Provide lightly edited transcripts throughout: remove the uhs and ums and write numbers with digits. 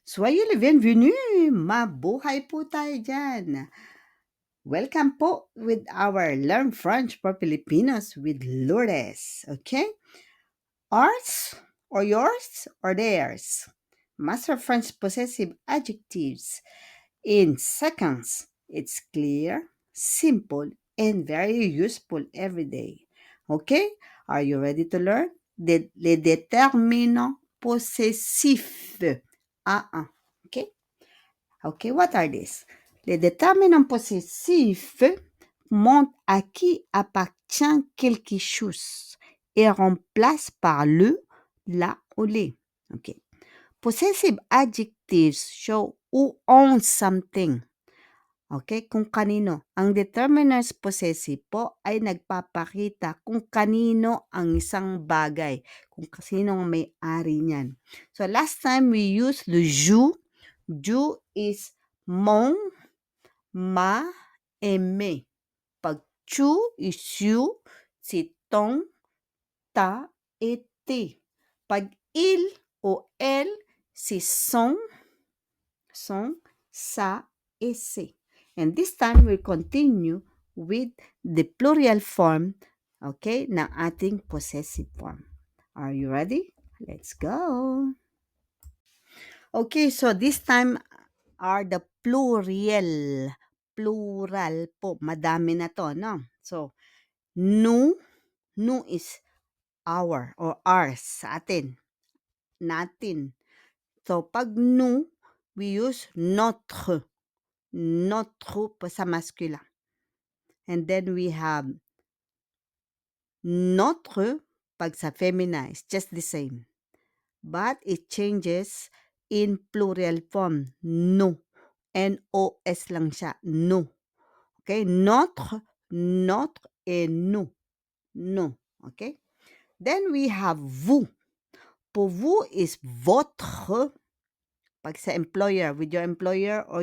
Soyez le bienvenu! Mabuhay po tayo dyan! Welcome po with our Learn French for Filipinos with Lourdes. Okay? Ours or yours or theirs. Master French possessive adjectives in seconds. It's clear, simple, and very useful every day. Okay? Are you ready to learn? Les déterminants possessifs. Okay? Okay, what are these? Les déterminants possessifs montrent à qui appartient quelque chose et remplacent par le, la ou les. Okay. Possessive adjectives show who owns something. Okay, kung kanino. Ang determiners possessive po ay nagpapakita kung kanino ang isang bagay, kung sino ang may-ari niyan. So last time we used le je. Je is mon, ma, et mes. Pag tu is you, si ton, ta, et tes. Pag il o elle, si son, sa, et ses. And this time, we'll continue with the plural form, okay, ng ating possessive form. Are you ready? Let's go! Okay, so this time are the plural. Plural po. Madami na to, no? So, nous is our or ours, sa atin. Natin. So, pag nous, we use notre. Notre po sa masculine. And then we have notre pag sa feminine. It's just the same. But it changes in plural form. Nous. N-O-S lang siya. Nous. Okay? Notre, et nous. Nous. Okay? Then we have vous. Pour vous is votre. Pag sa employer, with your employer or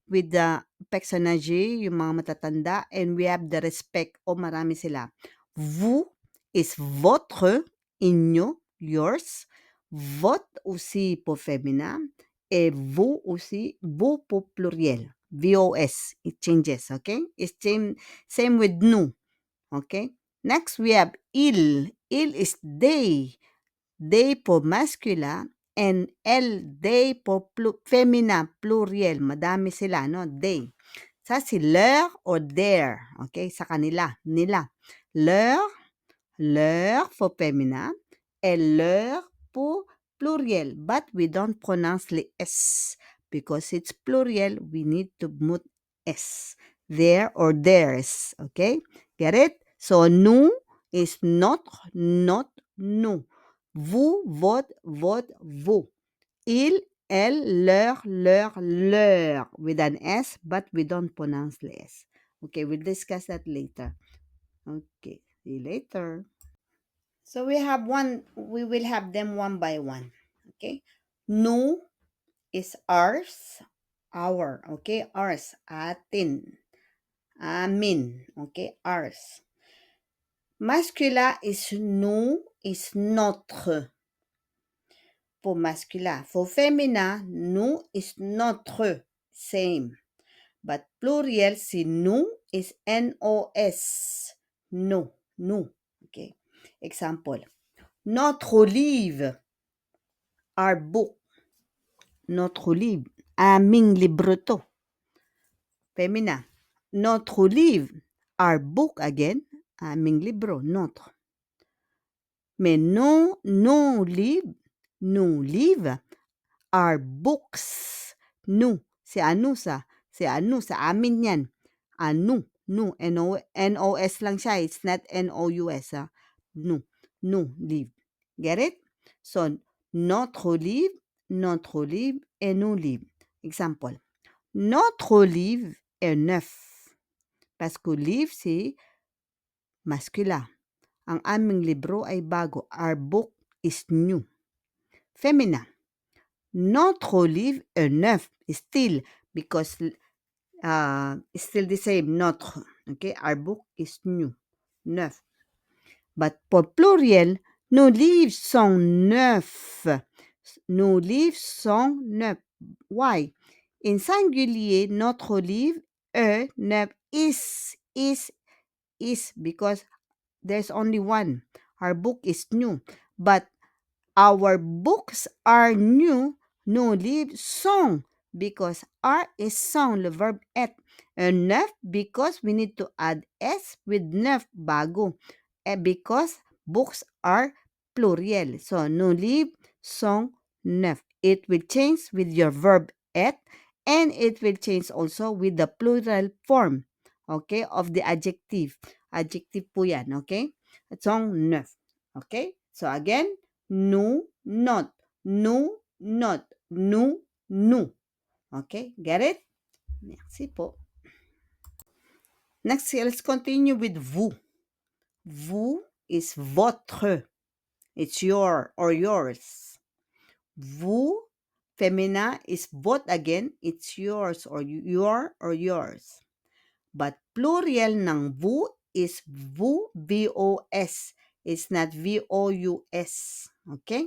with the personage, yung mga matatanda, and we have the respect, o marami sila. Vous is votre, inyo, yours. Votre aussi pour féminin, et vous aussi, vous pour pluriel. VOS, it changes, okay? It's same with nous, okay? Next, we have il. Il is they. They for masculine, and they po femina, pluriel. Madami sila, no? They. Sa si leur or their. Okay? Sa kanila, nila. Leur for femina, et leur pour pluriel. But we don't pronounce the S. Because it's plural, we need to put S. Their or theirs. Okay? Get it? So, nous is notre, not nous. Vous, votre, vous. Il, elle, leur, with an S, but we don't pronounce the S. Okay, we'll discuss that later. Okay, see you later. So we will have them one by one. Okay, nous is ours, our. Okay, ours, atin, amin. Okay, ours. Masculin is nous, is notre. For masculin. For feminin, nous is notre. Same. But plurial, si nous is N-O-S. Nous. Okay. Example. Notre livre. Our book. Notre livre. Aming libro to. Feminin. Notre livre. Our book again. Aming libro. Notre. Mais nos livres are books. Nous. Si ano sa amin yan. Nous. N-O-S lang siya. It's not N-O-U-S. Nous. Livre. Get it? So, notre livre, et nos livres. Example. Notre livre est neuf. Parce que livre, c'est masculin. Ang aming libro ay bago. Our book is new. Feminin. Notre livre est neuf. Still, because it's still the same. Notre. Okay? Our book is new. Neuf. But for pluriel, nos livres sont neufs. Nos livres sont neufs. Why? In singulier, notre livre est neuf. Is because there's only one. Our book is new. But our books are new. Nos livres sont because R is sont, le verb être. And neuf because we need to add S with neuf, bago. Because books are pluriel. So, nos livres sont neuf. It will change with your verb être, and it will change also with the plural form, okay, of the adjective. Adjective po yan, okay? Sont neuf. Okay? So, again, nous, not. Nous, not. Nous, nous. Okay? Get it? Merci po. Next, let's continue with vous. Vous is votre. It's your or yours. Vous, femina, is votre again. It's yours or your or yours. But plural ng vous is vous, V-O-S. It's not V-O-U-S. Okay?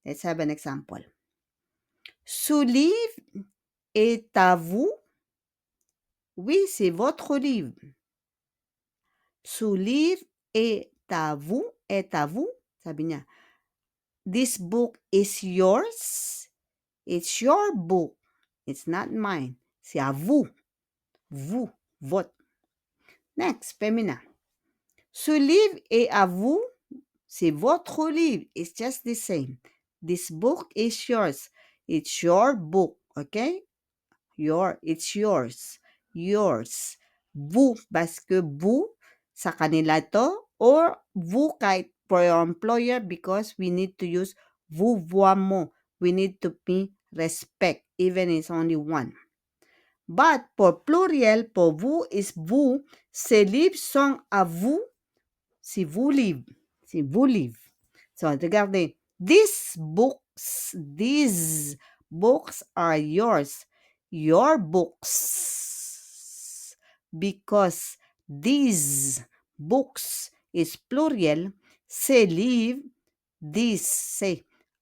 Let's have an example. Ce livre est à vous? Oui, c'est votre livre. Ce livre est à vous? Est à vous? Sabi niya, this book is yours? It's your book. It's not mine. C'est à vous. Vous, votre. Next, femina. Ce livre est à vous? C'est votre livre. It's just the same. This book is yours. It's your book. Okay? It's yours. Yours. Vous, parce que vous, sa kanila to, or vous kahit for your employer because we need to use vous, voi, mo. We need to be respect, even it's only one. But for plural, pour vous is vous, ces livres sont à vous, si vous livre. Si vous livre. So, regardez, these books are yours. Your books. Because these books is plural, ces livres, these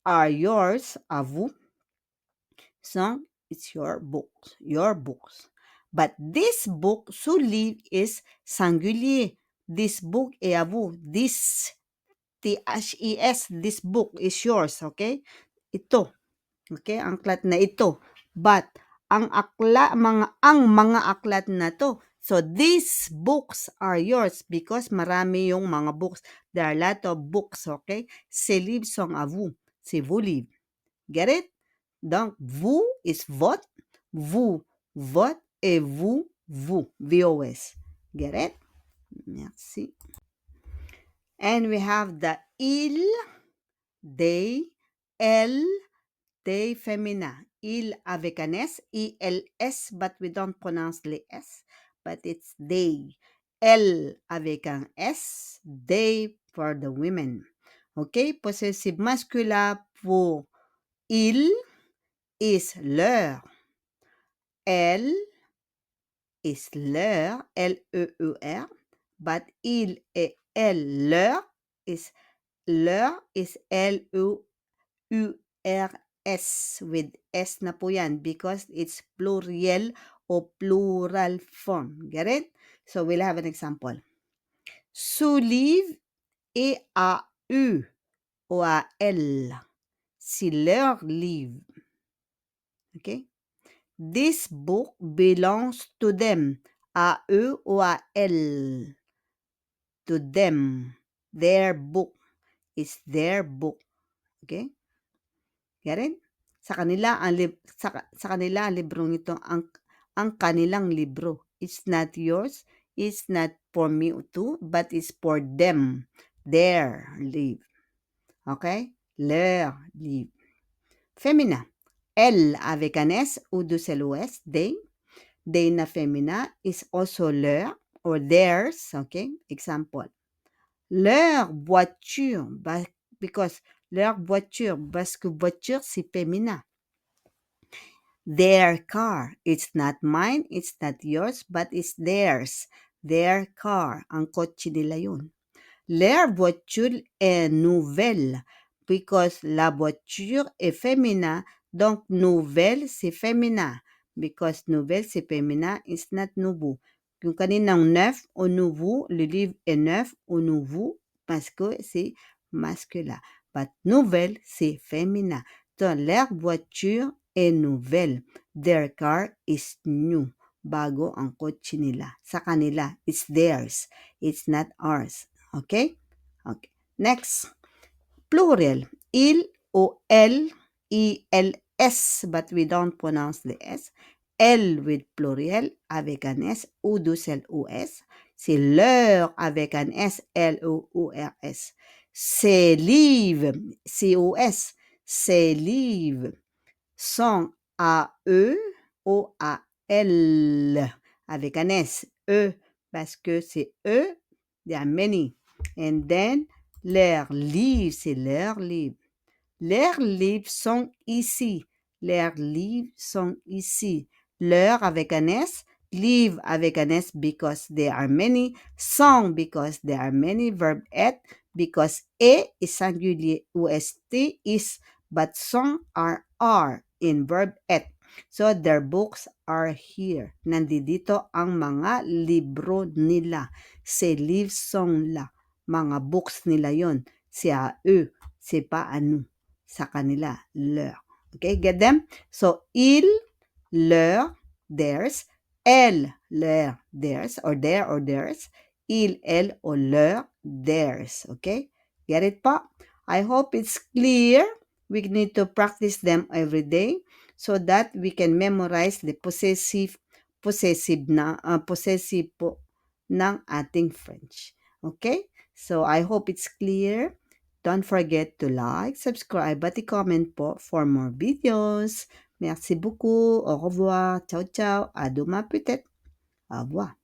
are yours, à vous. So, it's your books. Your books. But this book, ce livre, is singulier. This book est à vous. This, T-H-E-S, this book is yours, okay? Ito. Okay, ang aklat na ito. But, ang mga aklat na to. So, these books are yours because marami yung mga books. There are a lot of books, okay? Ces livres sont à vous. C'est vos livres. Get it? Donc, vous is votre, vous, votre, et vous, V-O-S. Get it? Merci. And we have the il, they, elle, they femina. Il avec un S, I-L-S, but we don't pronounce les S, but it's they. Elle avec un S, they for the women. Okay? Possessive masculin pour il is leur. Elle is leur, L-E-E-R, but il et elle, leur is L-U-R-S with S na po yan because it's plurial o plural form. Get it? So, we'll have an example. Ce livre est à eux ou à elles. C'est leur livre. Okay? This book belongs to them. À eux ou à elles. To them. Their book is their book. Okay? Get it? Sa kanila ang librong ito ang kanilang libro. It's not yours. It's not for me too, but it's for them. Their livre. Okay? Leur livre. Femina. Elle avec un S ou deux LOS, they. They na femina is also leur or theirs. Okay? Example. Leur voiture, because leur voiture, parce que voiture, c'est féminin. Their car, it's not mine, it's not yours, but it's theirs. Their car, ang kotse nila yun. Leur voiture est nouvelle, because la voiture est féminin, donc nouvelle, c'est féminin. Because nouvelle, c'est féminin, it's not nouveau. Yung kaninang neuf au nouveau, le livre est neuf au nouveau parce que c'est masculin. But nouvelle, c'est féminin. Donc, leur voiture est nouvelle. Their car is new. Bago ang kotse nila. Sa kanila, it's theirs. It's not ours. Okay? Okay. Next. Plural. Il ou elle, ILS, but we don't pronounce the S. Elle with pluriel avec un S, ou douce L ou S. C'est leur avec un S, L-O-U-R-S. Ces livres, C-O-S. Ces livres sont A-E, O-A-L, avec un S, E, parce que c'est E, there are many. And then, leurs livres, c'est leurs livres. Leurs livres sont ici. Leurs livres sont ici. Leurs avec un S, livres avec un S because there are many. Sont because there are many. Verb être because E is singulier. OST is, but sont are in verb être. So their books are here. Nandito ang mga libro nila. Ces livres sont là. Mga books nila yon. C'est à eux. C'est pas à nous. Sa kanila, leur. Okay, get them? So, il, leur, theirs. Elle, leur, theirs. Or their or theirs. Il, elle, or leur, theirs. Okay? Get it pa? I hope it's clear. We need to practice them every day so that we can memorize the possessive po ng ating French. Okay? So, I hope it's clear. Don't forget to like, subscribe, at i-comment po for more videos. Merci beaucoup. Au revoir. Ciao, ciao. À demain peut-être. Au revoir.